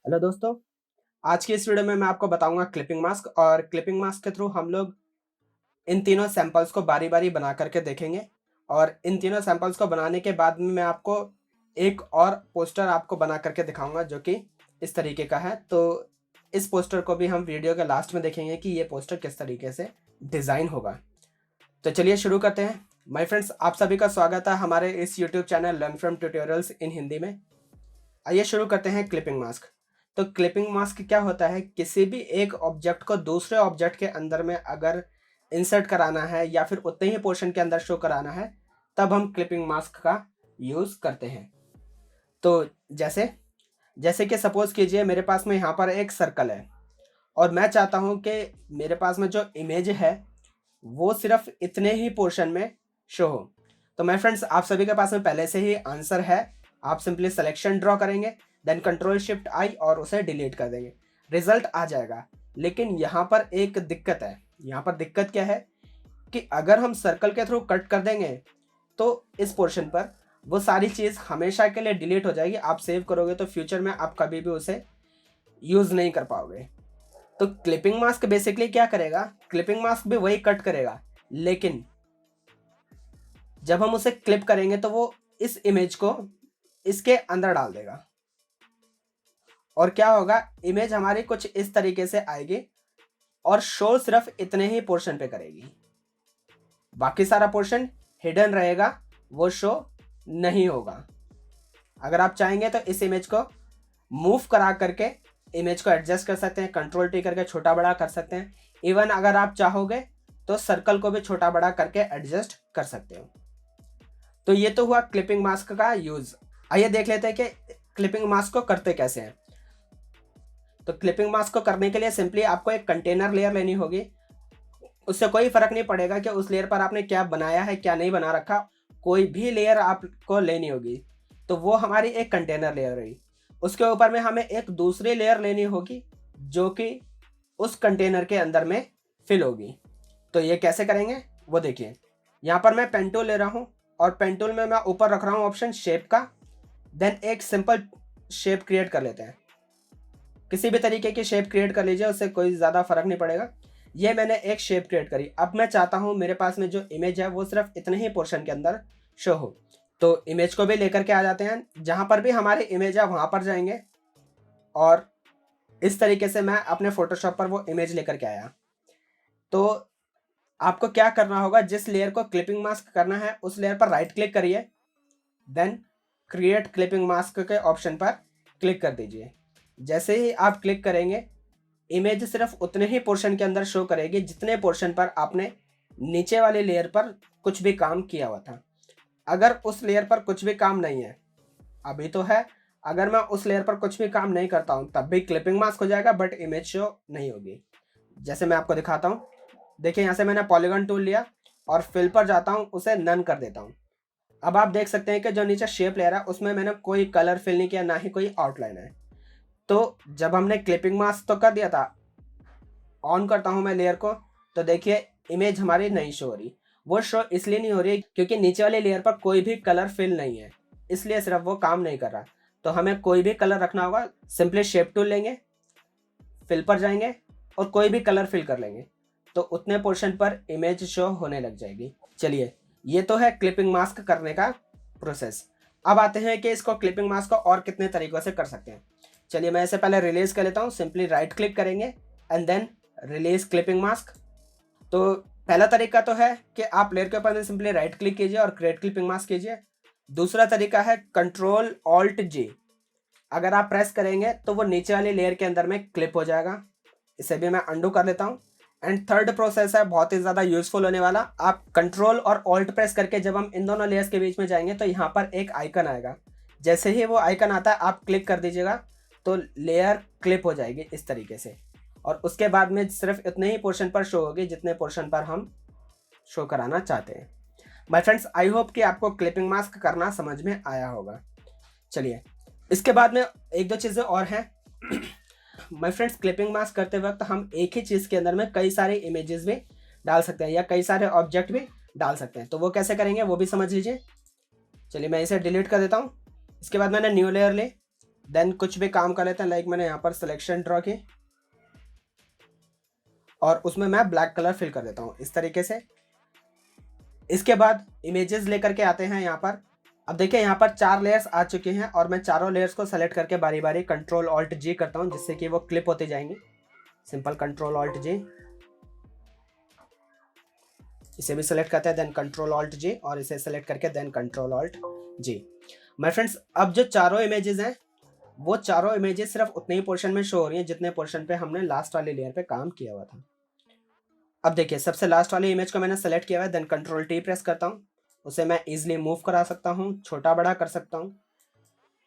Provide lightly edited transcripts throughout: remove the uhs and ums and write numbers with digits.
Hello दोस्तों, आज की इस वीडियो में मैं आपको बताऊंगा क्लिपिंग मास्क और क्लिपिंग मास्क के थ्रू हम लोग इन तीनों सैंपल्स को बारी-बारी बना करके देखेंगे और इन तीनों सैंपल्स को बनाने के बाद में मैं आपको एक और पोस्टर आपको बना करके दिखाऊंगा जो कि इस तरीके का है। तो इस पोस्टर को भी हम वीडियो के लास्ट में देखेंगे कि ये पोस्टर किस तरीके से डिज़ाइन होगा। तो चलिए शुरू करते हैं। माय फ्रेंड्स, आप सभी का स्वागत है हमारे इस YouTube channel learn from tutorials in Hindi में। आइए शुरू करते हैं क्लिपिंग मास्क। तो क्लिपिंग मास्क क्या होता है, किसी भी एक ऑब्जेक्ट को दूसरे ऑब्जेक्ट के अंदर में अगर इंसर्ट कराना है या फिर उतने ही पोर्शन के अंदर शो कराना है, तब हम क्लिपिंग मास्क का यूज़ करते हैं। तो जैसे जैसे कि सपोज़ कीजिए मेरे पास में यहाँ पर एक सर्कल है और मैं चाहता हूँ कि मेरे पास में जो इमेज है वो सिर्फ इतने ही पोर्शन में शो हो। तो माय फ्रेंड्स, आप सभी के पास में पहले से ही आंसर है। आप सिंपली सिलेक्शन ड्रॉ करेंगे, देन कंट्रोल शिफ्ट आई और उसे डिलीट कर देंगे, रिजल्ट आ जाएगा। लेकिन यहाँ पर एक दिक्कत है। यहाँ पर दिक्कत क्या है कि अगर हम सर्कल के थ्रू कट कर देंगे तो इस पोर्शन पर वो सारी चीज़ हमेशा के लिए डिलीट हो जाएगी। आप सेव करोगे तो फ्यूचर में आप कभी भी उसे यूज़ नहीं कर पाओगे। तो क्लिपिंग मास्क बेसिकली क्या करेगा, क्लिपिंग मास्क भी वही कट करेगा, लेकिन जब हम उसे क्लिप करेंगे तो वो इस इमेज को इसके अंदर डाल देगा और क्या होगा, इमेज हमारी कुछ इस तरीके से आएगी और शो सिर्फ इतने ही पोर्शन पे करेगी, बाकी सारा पोर्शन हिडन रहेगा, वो शो नहीं होगा। अगर आप चाहेंगे तो इस इमेज को मूव करा करके इमेज को एडजस्ट कर सकते हैं, कंट्रोल टी करके छोटा बड़ा कर सकते हैं। इवन अगर आप चाहोगे तो सर्कल को भी छोटा बड़ा करके एडजस्ट कर सकते हो। तो ये तो हुआ क्लिपिंग मास्क का यूज़। आइए देख लेते हैं कि क्लिपिंग मास्क को करते कैसे हैं। तो क्लिपिंग मास्क को करने के लिए सिंपली आपको एक कंटेनर लेयर लेनी होगी। उससे कोई फ़र्क नहीं पड़ेगा कि उस लेयर पर आपने क्या बनाया है क्या नहीं बना रखा, कोई भी लेयर आपको लेनी होगी। तो वो हमारी एक कंटेनर लेयर रही। उसके ऊपर में हमें एक दूसरी लेयर लेनी होगी जो कि उस कंटेनर के अंदर में फिल होगी। तो ये कैसे करेंगे वो देखिए। यहाँ पर मैं पेन टूल ले रहा हूँ और पेन टूल में मैं ऊपर रख रहा हूँ ऑप्शन शेप का। देन एक सिंपल शेप क्रिएट कर लेते हैं। किसी भी तरीके की शेप क्रिएट कर लीजिए, उससे कोई ज़्यादा फर्क नहीं पड़ेगा। ये मैंने एक शेप क्रिएट करी। अब मैं चाहता हूँ मेरे पास में जो इमेज है वो सिर्फ इतने ही पोर्शन के अंदर शो हो। तो इमेज को भी लेकर के आ जाते हैं, जहाँ पर भी हमारी इमेज है वहाँ पर जाएंगे और इस तरीके से मैं अपने फोटोशॉप पर वो इमेज लेकर के आया। तो आपको क्या करना होगा, जिस लेयर को क्लिपिंग मास्क करना है उस लेयर पर राइट क्लिक करिए, देन क्रिएट क्लिपिंग मास्क के ऑप्शन पर क्लिक कर दीजिए। जैसे ही आप क्लिक करेंगे, इमेज सिर्फ उतने ही पोर्शन के अंदर शो करेगी जितने पोर्शन पर आपने नीचे वाले लेयर पर कुछ भी काम किया हुआ था। अगर उस लेयर पर कुछ भी काम नहीं है, अभी तो है, अगर मैं उस लेयर पर कुछ भी काम नहीं करता हूँ तब भी क्लिपिंग मास्क हो जाएगा, बट इमेज शो नहीं होगी। जैसे मैं आपको दिखाता हूँ। देखिए यहाँ से मैंने पॉलीगन टूल लिया और फिल पर जाता हूँ, उसे नन कर देता हूँ। अब आप देख सकते हैं कि जो नीचे शेप लेयर है उसमें मैंने कोई कलर फिल नहीं किया, ना ही कोई आउटलाइन है। तो जब हमने क्लिपिंग मास्क तो कर दिया था, ऑन करता हूँ मैं लेयर को, तो देखिए इमेज हमारी नहीं शो हो रही। वो शो इसलिए नहीं हो रही क्योंकि नीचे वाली लेयर पर कोई भी कलर फिल नहीं है, इसलिए सिर्फ वो काम नहीं कर रहा। तो हमें कोई भी कलर रखना होगा, सिंपली शेप टूल लेंगे, फिल पर जाएंगे और कोई भी कलर फिल कर लेंगे, तो उतने पोर्शन पर इमेज शो होने लग जाएगी। चलिए, ये तो है क्लिपिंग मास्क करने का प्रोसेस। अब आते हैं कि इसको क्लिपिंग मास्क को और कितने तरीक़ों से कर सकते हैं। चलिए मैं इसे पहले रिलीज़ कर लेता हूँ। सिंपली राइट क्लिक करेंगे and then release clipping mask. तो पहला तरीका तो है कि आप लेयर के ऊपर में सिंपली राइट क्लिक कीजिए और क्रिएट क्लिपिंग मास्क कीजिए। दूसरा तरीका है कंट्रोल ऑल्ट जी। अगर आप प्रेस करेंगे तो वो नीचे वाली लेयर के अंदर में क्लिप हो जाएगा। इसे भी मैं अंडू कर लेता हूँ। एंड थर्ड प्रोसेस है बहुत ही ज़्यादा यूजफुल होने वाला। आप कंट्रोल और ऑल्ट प्रेस करके जब हम इन दोनों लेयर्स के बीच में जाएंगे तो यहाँ पर एक आइकन आएगा। जैसे ही वो आइकन आता है आप क्लिक कर दीजिएगा तो लेयर क्लिप हो जाएगी इस तरीके से, और उसके बाद में सिर्फ इतने ही पोर्शन पर शो होगी जितने पोर्शन पर हम शो कराना चाहते हैं। माय फ्रेंड्स, आई होप कि आपको क्लिपिंग मास्क करना समझ में आया होगा। चलिए, इसके बाद में एक दो चीज़ें और हैं। माय फ्रेंड्स, क्लिपिंग मास्क करते वक्त हम एक ही चीज़ के अंदर में कई सारे इमेजेस भी डाल सकते हैं या कई सारे ऑब्जेक्ट भी डाल सकते हैं। तो वो कैसे करेंगे वो भी समझ लीजिए। चलिए मैं इसे डिलीट कर देता हूँ। इसके बाद मैंने न्यू लेयर ली, देन कुछ भी काम कर लेते हैं, लाइक मैंने यहाँ पर सिलेक्शन ड्रॉ की और उसमें मैं ब्लैक कलर फिल कर देता हूँ इस तरीके से। इसके बाद इमेजेस लेकर के आते हैं यहाँ पर। अब देखिए यहाँ पर 4 लेयर्स आ चुके हैं और मैं चारों लेयर्स को सेलेक्ट करके बारी बारी कंट्रोल ऑल्ट जी करता हूँ, जिससे कि वो क्लिप होती जाएंगी। सिंपल कंट्रोल ऑल्ट जी, इसे भी सेलेक्ट करते हैं, देन कंट्रोल ऑल्ट जी, और इसे सेलेक्ट करके then control alt G. My friends, अब जो चारों इमेजेस हैं वो चारों इमेजेस सिर्फ उतने ही पोर्शन में शो हो रही हैं जितने पोर्शन पे हमने लास्ट वाली लेयर पे काम किया हुआ था। अब देखिए सबसे लास्ट वाली इमेज को मैंने सेलेक्ट किया हुआ है, देन कंट्रोल टी प्रेस करता हूँ। उसे मैं इजीली मूव करा सकता हूँ, छोटा बड़ा कर सकता हूँ,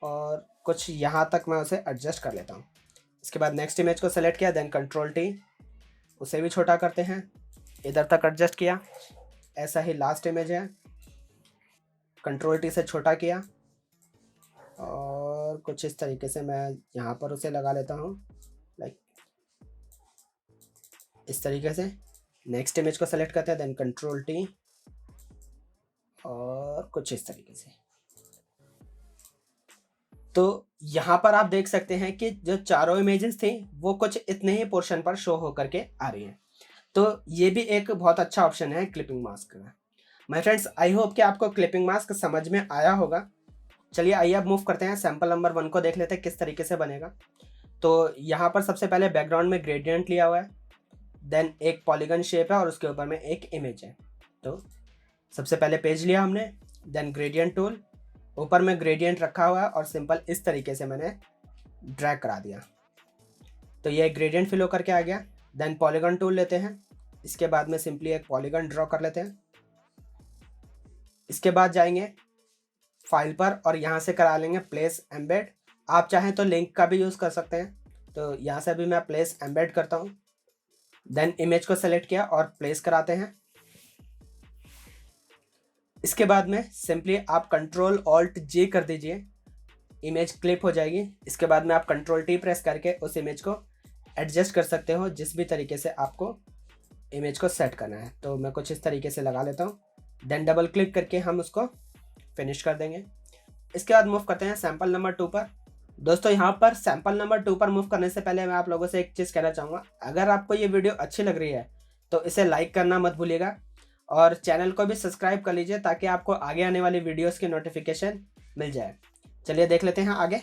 और कुछ यहाँ तक मैं उसे एडजस्ट कर लेता हूँ। इसके बाद नेक्स्ट इमेज को सेलेक्ट किया, देन कंट्रोल टी, उसे भी छोटा करते हैं, इधर तक एडजस्ट किया। ऐसा ही लास्ट इमेज है, कंट्रोल टी से छोटा किया और कुछ इस तरीके से मैं यहाँ पर उसे लगा लेता हूँ, लाइक इस तरीके से। नेक्स्ट इमेज को सेलेक्ट करते हैं, देन कंट्रोल टी और कुछ इस तरीके से। तो यहाँ पर आप देख सकते हैं कि जो चारों इमेजेस थी वो कुछ इतने ही पोर्शन पर शो होकर के आ रही हैं। तो ये भी एक बहुत अच्छा ऑप्शन है क्लिपिंग मास्क का। माय फ्रेंड्स, आई होप कि आपको क्लिपिंग मास्क समझ में आया होगा। चलिए आइए अब मूव करते हैं, सैंपल नंबर 1 को देख लेते हैं किस तरीके से बनेगा। तो यहाँ पर सबसे पहले बैकग्राउंड में ग्रेडियंट लिया हुआ है, देन एक पॉलीगन शेप है और उसके ऊपर में एक इमेज है। तो सबसे पहले पेज लिया हमने, देन ग्रेडियंट टूल, ऊपर में ग्रेडियंट रखा हुआ है और सिंपल इस तरीके से मैंने ड्रैग करा दिया, तो ये ग्रेडियंट फिल होकर के आ गया। देन पॉलीगन टूल लेते हैं, इसके बाद में सिंपली एक पॉलीगन ड्रॉ कर लेते हैं। इसके बाद जाएंगे फाइल पर और यहाँ से करा लेंगे प्लेस एम्बेड। आप चाहें तो लिंक का भी यूज़ कर सकते हैं, तो यहाँ से भी मैं प्लेस एम्बेड करता हूँ। देन इमेज को सेलेक्ट किया और प्लेस कराते हैं। इसके बाद में सिंपली आप कंट्रोल ऑल्ट जे कर दीजिए, इमेज क्लिप हो जाएगी। इसके बाद में आप कंट्रोल टी प्रेस करके उस इमेज को एडजस्ट कर सकते हो जिस भी तरीके से आपको इमेज को सेट करना है। तो मैं कुछ इस तरीके से लगा लेता हूँ, देन डबल क्लिक करके हम उसको फिनिश कर देंगे। इसके बाद मूव करते हैं सैंपल नंबर 2 पर। दोस्तों यहाँ पर सैंपल नंबर 2 पर मूव करने से पहले मैं आप लोगों से एक चीज़ कहना चाहूँगा, अगर आपको ये वीडियो अच्छी लग रही है तो इसे लाइक करना मत भूलिएगा और चैनल को भी सब्सक्राइब कर लीजिए ताकि आपको आगे आने वाली वीडियोस की नोटिफिकेशन मिल जाए। चलिए देख लेते हैं आगे।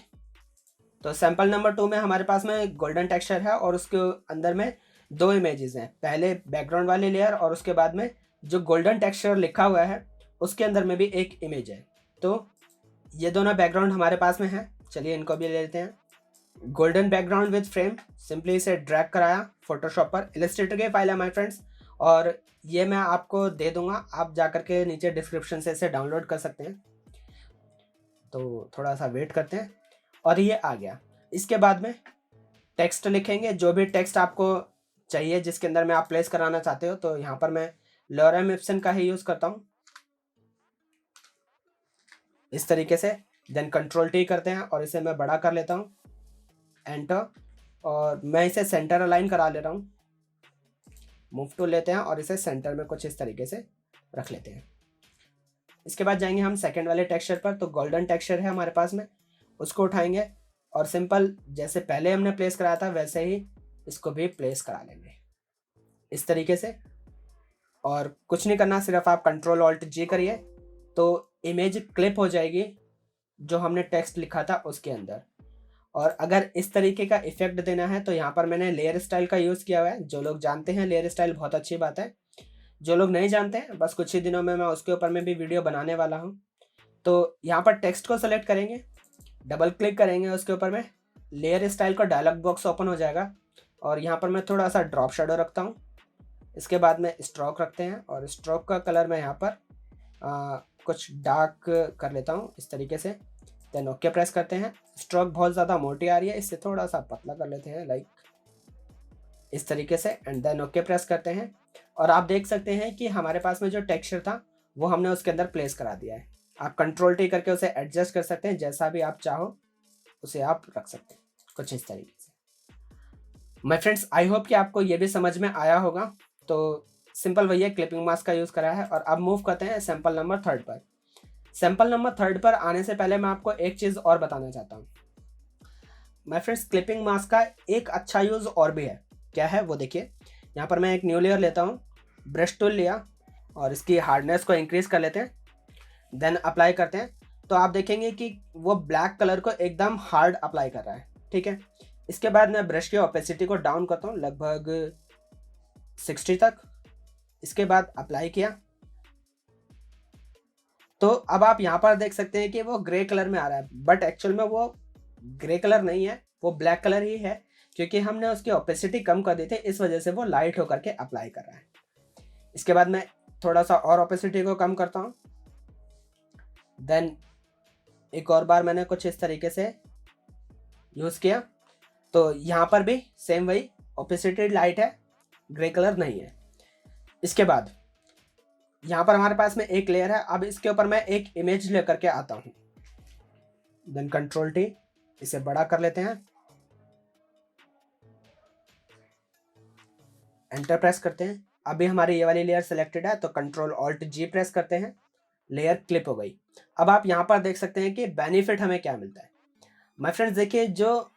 तो सैंपल नंबर 2 में हमारे पास में गोल्डन टेक्सचर है और उसके अंदर में 2 इमेजेस हैं, पहले बैकग्राउंड वाली लेयर और उसके बाद में जो गोल्डन टेक्सचर लिखा हुआ है उसके अंदर में भी एक इमेज है। तो ये दोनों बैकग्राउंड हमारे पास में है, चलिए इनको भी ले लेते हैं। Golden background with frame, simply इसे ड्रैग कराया फोटोशॉप पर, इलस्ट्रेटर की फाइल है माय फ्रेंड्स, और ये मैं आपको दे दूंगा, आप जाकर के नीचे डिस्क्रिप्शन से इसे डाउनलोड कर सकते हैं। तो थोड़ा सा वेट करते हैं और ये आ गया। इसके बाद में टेक्स्ट लिखेंगे, जो भी टेक्स्ट आपको चाहिए जिसके अंदर में आप प्लेस कराना चाहते हो। तो यहाँ पर मैं लॉरेम इप्सन का ही यूज़ करता हूँ इस तरीके से। देन कंट्रोल टी करते हैं और इसे मैं बड़ा कर लेता हूँ, एंटर, और मैं इसे सेंटर अलाइन करा ले रहा हूँ। मूव टूल लेते हैं और इसे सेंटर में कुछ इस तरीके से रख लेते हैं। इसके बाद जाएंगे हम सेकंड वाले टेक्सचर पर। तो गोल्डन टेक्सचर है हमारे पास में, उसको उठाएंगे और सिंपल जैसे पहले हमने प्लेस कराया था वैसे ही इसको भी प्लेस करा लेंगे इस तरीके से। और कुछ नहीं करना, सिर्फ आप कंट्रोल ऑल्ट जी करिए तो इमेज क्लिप हो जाएगी जो हमने टेक्स्ट लिखा था उसके अंदर। और अगर इस तरीके का इफेक्ट देना है तो यहाँ पर मैंने लेयर स्टाइल का यूज़ किया हुआ है। जो लोग जानते हैं लेयर स्टाइल बहुत अच्छी बात है, जो लोग नहीं जानते हैं बस कुछ ही दिनों में मैं उसके ऊपर में भी वीडियो बनाने वाला हूँ। तो यहाँ पर टेक्स्ट को सेलेक्ट करेंगे, डबल क्लिक करेंगे उसके ऊपर में, लेयर स्टाइल का डायलॉग बॉक्स ओपन हो जाएगा और यहाँ पर मैं थोड़ा सा ड्रॉप शेडो रखता हूँ। इसके बाद में स्ट्रोक रखते हैं और स्ट्रोक का कलर मैं यहाँ पर कुछ डार्क कर लेता हूँ इस तरीके से। देन ओके प्रेस करते हैं। स्ट्रोक बहुत ज़्यादा मोटी आ रही है, इससे थोड़ा सा पतला कर लेते हैं लाइक इस तरीके से, एंड देन ओके प्रेस करते हैं। और आप देख सकते हैं कि हमारे पास में जो टेक्सचर था वो हमने उसके अंदर प्लेस करा दिया है। आप कंट्रोल टी करके उसे एडजस्ट कर सकते हैं, जैसा भी आप चाहो उसे आप रख सकते हैं कुछ इस तरीके से। माय फ्रेंड्स, आई होप कि आपको ये भी समझ में आया होगा। तो सिंपल वही है, क्लिपिंग मास्क का यूज़ करा है। और अब मूव करते हैं सैंपल नंबर 3 पर। सैंपल नंबर 3 पर आने से पहले मैं आपको एक चीज़ और बताना चाहता हूँ। माय फ्रेंड्स क्लिपिंग मास्क का एक अच्छा यूज़ और भी है। क्या है वो देखिए, यहाँ पर मैं एक न्यू लेयर लेता हूँ, ब्रश टूल लिया और इसकी हार्डनेस को इंक्रीज़ कर लेते हैं, देन अप्लाई करते हैं। तो आप देखेंगे कि वो ब्लैक कलर को एकदम हार्ड अप्लाई कर रहा है, ठीक है। इसके बाद मैं ब्रश की ओपेसिटी को डाउन करता हूँ लगभग 60 तक। इसके बाद अप्लाई किया, तो अब आप यहाँ पर देख सकते हैं कि वो ग्रे कलर में आ रहा है, बट एक्चुअल में वो ग्रे कलर नहीं है, वो ब्लैक कलर ही है, क्योंकि हमने उसकी ओपेसिटी कम कर दी थी, इस वजह से वो लाइट होकर के अप्लाई कर रहा है। इसके बाद मैं थोड़ा सा और ओपेसिटी को कम करता हूँ, देन एक और बार मैंने कुछ इस तरीके से यूज़ किया, तो यहाँ पर भी सेम वही ओपेसिटी लाइट है, ग्रे कलर नहीं है। इसके बाद यहाँ पर हमारे पास में एक लेयर है, अब इसके ऊपर मैं एक इमेज लेकर के आता हूँ, देन कंट्रोल टी, इसे बड़ा कर लेते हैं, एंटर प्रेस करते हैं। अभी हमारी ये वाली लेयर सेलेक्टेड है, तो कंट्रोल ऑल्ट जी प्रेस करते हैं, लेयर क्लिप हो गई। अब आप यहाँ पर देख सकते हैं कि बेनिफिट हमें क्या मिलता है। माय फ्रेंड्स देखिए, जो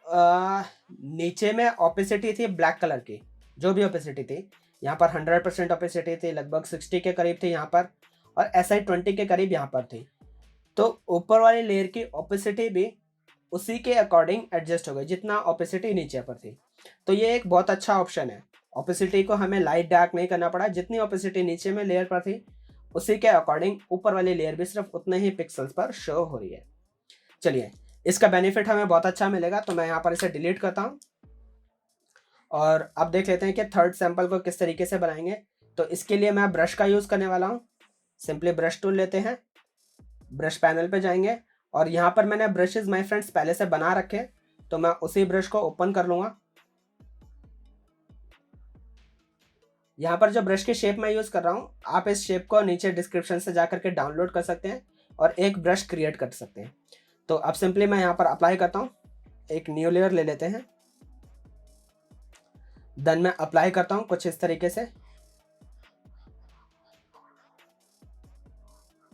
नीचे में ओपेसिटी थी ब्लैक कलर की, जो भी ओपेसिटी थी, यहाँ पर 100% ओपेसिटी थी, लगभग 60 के करीब थी यहाँ पर, और SI 20 के करीब यहाँ पर थी। तो ऊपर वाली लेयर की ओपेसिटी भी उसी के अकॉर्डिंग एडजस्ट हो गई जितना ओपेसिटी नीचे पर थी। तो ये एक बहुत अच्छा ऑप्शन है, ओपेसिटी को हमें लाइट डार्क नहीं करना पड़ा, जितनी ओपेसिटी नीचे में लेयर पर थी उसी के अकॉर्डिंग ऊपर वाली लेयर भी सिर्फ उतने ही पिक्सल्स पर शो हो रही है। चलिए, इसका बेनिफिट हमें बहुत अच्छा मिलेगा, तो मैं यहाँ पर इसे डिलीट करता हूँ और अब देख लेते हैं कि थर्ड सैंपल को किस तरीके से बनाएंगे। तो इसके लिए मैं ब्रश का यूज़ करने वाला हूँ। सिंपली ब्रश टूल लेते हैं, ब्रश पैनल पे जाएंगे और यहाँ पर मैंने ब्रशेस माय फ्रेंड्स पहले से बना रखे, तो मैं उसी ब्रश को ओपन कर लूँगा। यहाँ पर जो ब्रश की शेप मैं यूज़ कर रहा हूँ, आप इस शेप को नीचे डिस्क्रिप्शन से जा करके डाउनलोड कर सकते हैं और एक ब्रश क्रिएट कर सकते हैं। तो अब सिंपली मैं यहाँ पर अप्लाई करता हूँ, एक न्यू लेयर ले लेते हैं, देन मैं अप्लाई करता हूँ कुछ इस तरीके से।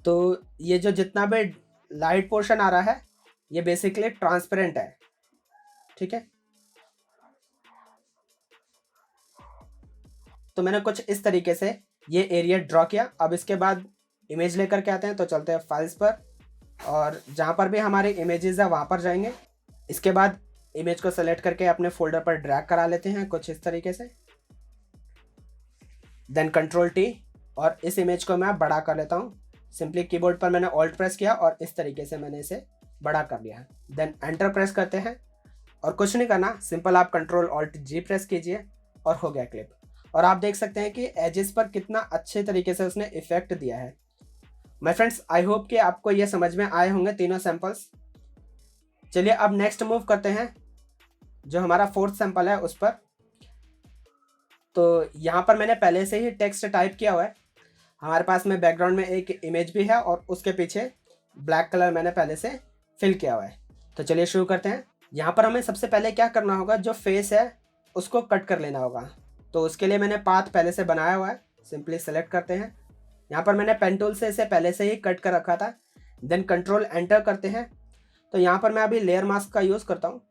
तो ये जो जितना भी लाइट पोर्शन आ रहा है ये बेसिकली ट्रांसपेरेंट है, ठीक है। तो मैंने कुछ इस तरीके से ये एरिया ड्रॉ किया। अब इसके बाद इमेज लेकर के आते हैं, तो चलते हैं फाइल्स पर और जहाँ पर भी हमारे इमेजेस है वहाँ पर जाएंगे। इसके बाद इमेज को सेलेक्ट करके अपने फोल्डर पर ड्रैग करा लेते हैं कुछ इस तरीके से, देन कंट्रोल टी, और इस इमेज को मैं बड़ा कर लेता हूँ। सिंपली कीबोर्ड पर मैंने ऑल्ट प्रेस किया और इस तरीके से मैंने इसे बड़ा कर लिया है, देन एंटर प्रेस करते हैं और कुछ नहीं करना, सिंपल आप कंट्रोल ऑल्ट जी प्रेस कीजिए और हो गया क्लिप। और आप देख सकते हैं कि एजेस पर कितना अच्छे तरीके से उसने इफेक्ट दिया है। माय फ्रेंड्स, आई होप कि आपको ये समझ में आए होंगे तीनों सैंपल्स। चलिए अब नेक्स्ट मूव करते हैं, जो हमारा फोर्थ सैंपल है उस पर। तो यहाँ पर मैंने पहले से ही टेक्स्ट टाइप किया हुआ है, हमारे पास में बैकग्राउंड में एक इमेज भी है और उसके पीछे ब्लैक कलर मैंने पहले से फिल किया हुआ है। तो चलिए शुरू करते हैं। यहाँ पर हमें सबसे पहले क्या करना होगा, जो फेस है उसको कट कर लेना होगा। तो उसके लिए मैंने पाथ पहले से बनाया हुआ है, सिंपली सेलेक्ट करते हैं। यहाँ पर मैंने पेन टूल से इसे पहले से ही कट कर रखा था, देन कंट्रोल एंटर करते हैं। तो यहाँ पर मैं अभी लेयर मास्क का यूज़ करता हूँ,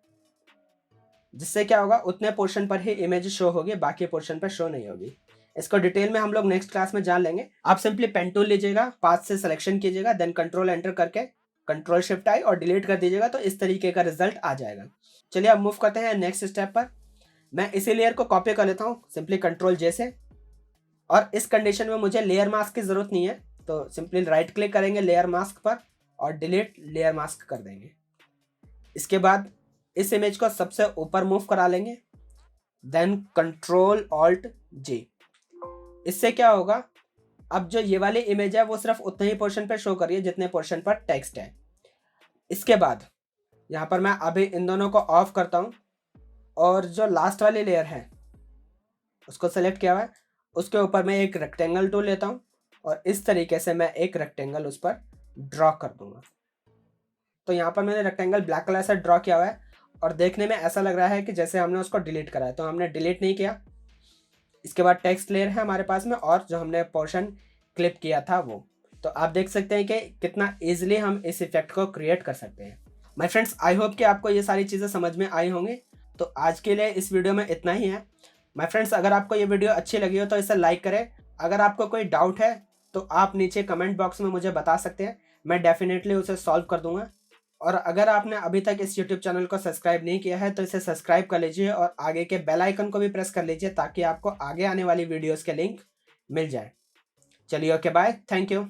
जिससे क्या होगा, उतने पोर्शन पर ही इमेज शो होगी, बाकी पोर्शन पर शो नहीं होगी। इसको डिटेल में हम लोग नेक्स्ट क्लास में जान लेंगे। आप सिंपली पेन टूल लीजिएगा, पाथ से सिलेक्शन कीजिएगा, देन कंट्रोल एंटर करके कंट्रोल शिफ्ट आई और डिलीट कर दीजिएगा, तो इस तरीके का रिजल्ट आ जाएगा। चलिए अब मूव करते हैं नेक्स्ट स्टेप पर। मैं इसी लेयर को कॉपी कर लेता हूँ, सिंपली कंट्रोल जे से, और इस कंडीशन में मुझे लेयर मास्क की ज़रूरत नहीं है, तो सिंपली राइट क्लिक करेंगे लेयर मास्क पर और डिलीट लेयर मास्क कर देंगे। इसके बाद इस इमेज को सबसे ऊपर मूव करा लेंगे, देन कंट्रोल ऑल्ट जे। इससे क्या होगा, अब जो ये वाली इमेज है वो सिर्फ उतने ही पोर्शन पे शो करिए जितने पोर्शन पर टेक्स्ट है। इसके बाद यहाँ पर मैं अभी इन दोनों को ऑफ करता हूँ और जो लास्ट वाली लेयर है उसको सेलेक्ट किया हुआ है, उसके ऊपर मैं एक रेक्टेंगल टूल लेता हूँ और इस तरीके से मैं एक रेक्टेंगल उस पर ड्रॉ कर दूंगा। तो यहाँ पर मैंने रेक्टेंगल ब्लैक कलर से ड्रॉ किया हुआ है और देखने में ऐसा लग रहा है कि जैसे हमने उसको डिलीट करा है, तो हमने डिलीट नहीं किया। इसके बाद टेक्स्ट लेयर है हमारे पास में और जो हमने पोर्शन क्लिप किया था वो। तो आप देख सकते हैं कि कितना ईजिली हम इस इफेक्ट को क्रिएट कर सकते हैं। माय फ्रेंड्स, आई होप कि आपको ये सारी चीज़ें समझ में आई होंगी। तो आज के लिए इस वीडियो में इतना ही है। माय फ्रेंड्स, अगर आपको ये वीडियो अच्छी लगी हो तो इसे लाइक करें। अगर आपको कोई डाउट है तो आप नीचे कमेंट बॉक्स में मुझे बता सकते हैं, मैं डेफिनेटली उसे सॉल्व कर दूंगा। और अगर आपने अभी तक इस यूट्यूब चैनल को सब्सक्राइब नहीं किया है तो इसे सब्सक्राइब कर लीजिए और आगे के बेल आइकन को भी प्रेस कर लीजिए ताकि आपको आगे आने वाली वीडियोज़ के लिंक मिल जाए। चलिए, ओके, बाय, थैंक यू।